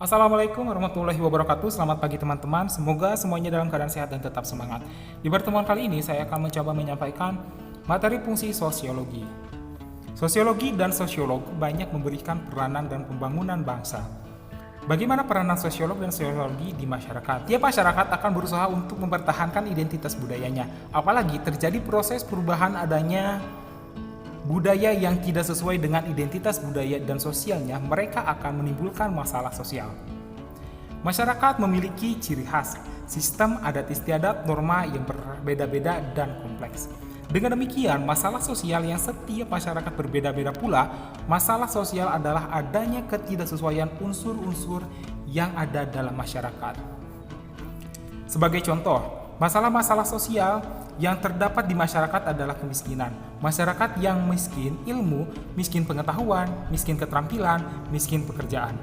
Assalamualaikum warahmatullahi wabarakatuh. Selamat pagi teman-teman. Semoga semuanya dalam keadaan sehat dan tetap semangat. Di pertemuan kali ini saya akan mencoba menyampaikan materi fungsi sosiologi. Sosiologi dan sosiolog banyak memberikan peranan dan pembangunan bangsa. Bagaimana peranan sosiolog dan sosiologi di masyarakat? Tiap masyarakat akan berusaha untuk mempertahankan identitas budayanya. Apalagi terjadi proses perubahan adanya budaya yang tidak sesuai dengan identitas budaya dan sosialnya, mereka akan menimbulkan masalah sosial. Masyarakat memiliki ciri khas, sistem adat istiadat, norma yang berbeda-beda dan kompleks. Dengan demikian, masalah sosial yang setiap masyarakat berbeda-beda pula, masalah sosial adalah adanya ketidaksesuaian unsur-unsur yang ada dalam masyarakat. Sebagai contoh, masalah-masalah sosial yang terdapat di masyarakat adalah kemiskinan. Masyarakat yang miskin ilmu, miskin pengetahuan, miskin keterampilan, miskin pekerjaan.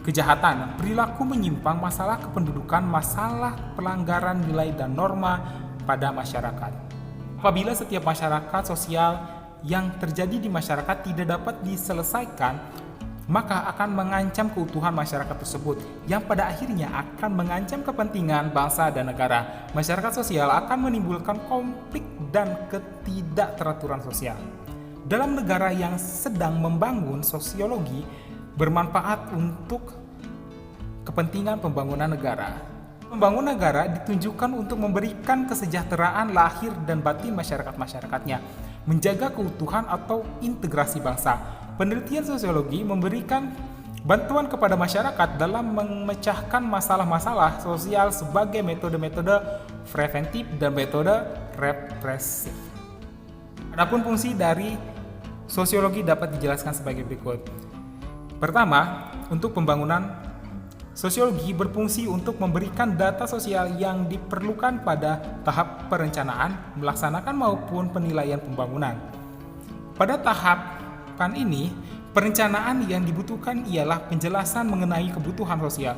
Kejahatan, perilaku menyimpang, masalah kependudukan, masalah pelanggaran nilai dan norma pada masyarakat. Apabila setiap masyarakat sosial yang terjadi di masyarakat tidak dapat diselesaikan, maka akan mengancam keutuhan masyarakat tersebut, yang pada akhirnya akan mengancam kepentingan bangsa dan negara. Masyarakat sosial akan menimbulkan konflik dan ketidakteraturan sosial. Dalam negara yang sedang membangun, sosiologi bermanfaat untuk kepentingan pembangunan negara. Pembangunan negara ditunjukkan untuk memberikan kesejahteraan lahir dan batin masyarakat-masyarakatnya, menjaga keutuhan atau integrasi bangsa. Penelitian sosiologi memberikan bantuan kepada masyarakat dalam memecahkan masalah-masalah sosial sebagai metode-metode preventif dan metode represif. Adapun fungsi dari sosiologi dapat dijelaskan sebagai berikut. Pertama, untuk pembangunan, sosiologi berfungsi untuk memberikan data sosial yang diperlukan pada tahap perencanaan, melaksanakan maupun penilaian pembangunan. Pada tahapan ini, perencanaan yang dibutuhkan ialah penjelasan mengenai kebutuhan sosial.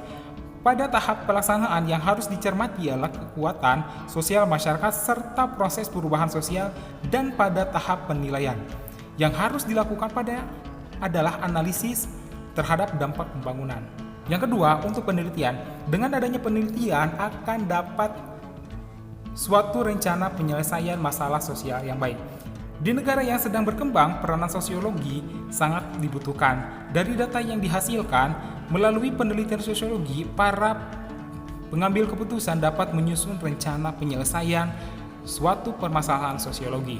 Pada tahap pelaksanaan yang harus dicermati ialah kekuatan sosial masyarakat serta proses perubahan sosial, dan pada tahap penilaian yang harus dilakukan adalah analisis terhadap dampak pembangunan. Yang kedua, untuk penelitian. Dengan adanya penelitian akan dapat suatu rencana penyelesaian masalah sosial yang baik. Di negara yang sedang berkembang, peranan sosiologi sangat dibutuhkan. Dari data yang dihasilkan melalui penelitian sosiologi, para pengambil keputusan dapat menyusun rencana penyelesaian suatu permasalahan sosiologi.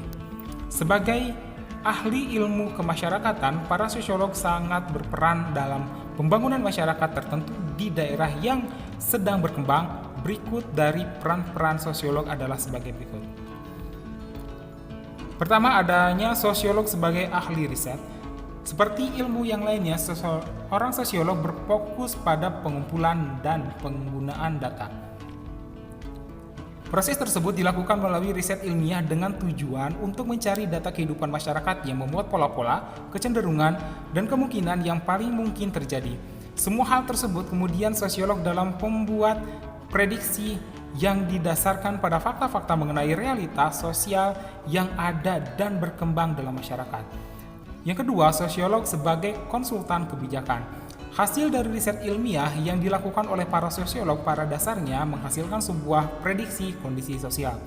Sebagai ahli ilmu kemasyarakatan, para sosiolog sangat berperan dalam pembangunan masyarakat tertentu di daerah yang sedang berkembang. Berikut dari peran-peran sosiolog adalah sebagai berikut. Pertama, adanya sosiolog sebagai ahli riset. Seperti ilmu yang lainnya, orang sosiolog berfokus pada pengumpulan dan penggunaan data. Proses tersebut dilakukan melalui riset ilmiah dengan tujuan untuk mencari data kehidupan masyarakat yang memuat pola-pola, kecenderungan, dan kemungkinan yang paling mungkin terjadi. Semua hal tersebut kemudian sosiolog dalam membuat prediksi yang didasarkan pada fakta-fakta mengenai realitas sosial yang ada dan berkembang dalam masyarakat. Yang kedua, sosiolog sebagai konsultan kebijakan. Hasil dari riset ilmiah yang dilakukan oleh para sosiolog pada dasarnya menghasilkan sebuah prediksi kondisi sosial.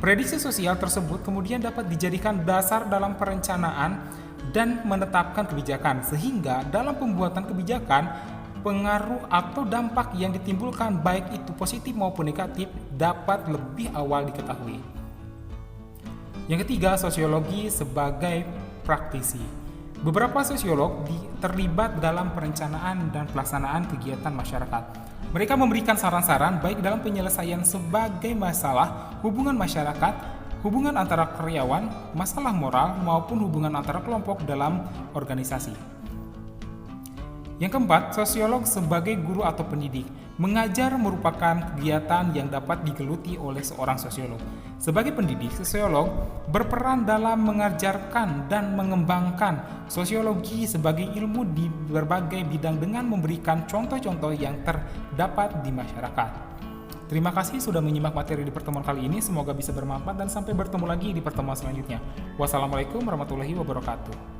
Prediksi sosial tersebut kemudian dapat dijadikan dasar dalam perencanaan dan menetapkan kebijakan, sehingga dalam pembuatan kebijakan, pengaruh atau dampak yang ditimbulkan baik itu positif maupun negatif dapat lebih awal diketahui. Yang ketiga, sosiologi sebagai praktisi. Beberapa sosiolog terlibat dalam perencanaan dan pelaksanaan kegiatan masyarakat. Mereka memberikan saran-saran baik dalam penyelesaian sebagai masalah hubungan masyarakat, hubungan antara karyawan, masalah moral, maupun hubungan antara kelompok dalam organisasi. Yang keempat, sosiolog sebagai guru atau pendidik. Mengajar merupakan kegiatan yang dapat digeluti oleh seorang sosiolog. Sebagai pendidik, sosiolog berperan dalam mengajarkan dan mengembangkan sosiologi sebagai ilmu di berbagai bidang dengan memberikan contoh-contoh yang terdapat di masyarakat. Terima kasih sudah menyimak materi di pertemuan kali ini. Semoga bisa bermanfaat dan sampai bertemu lagi di pertemuan selanjutnya. Wassalamualaikum warahmatullahi wabarakatuh.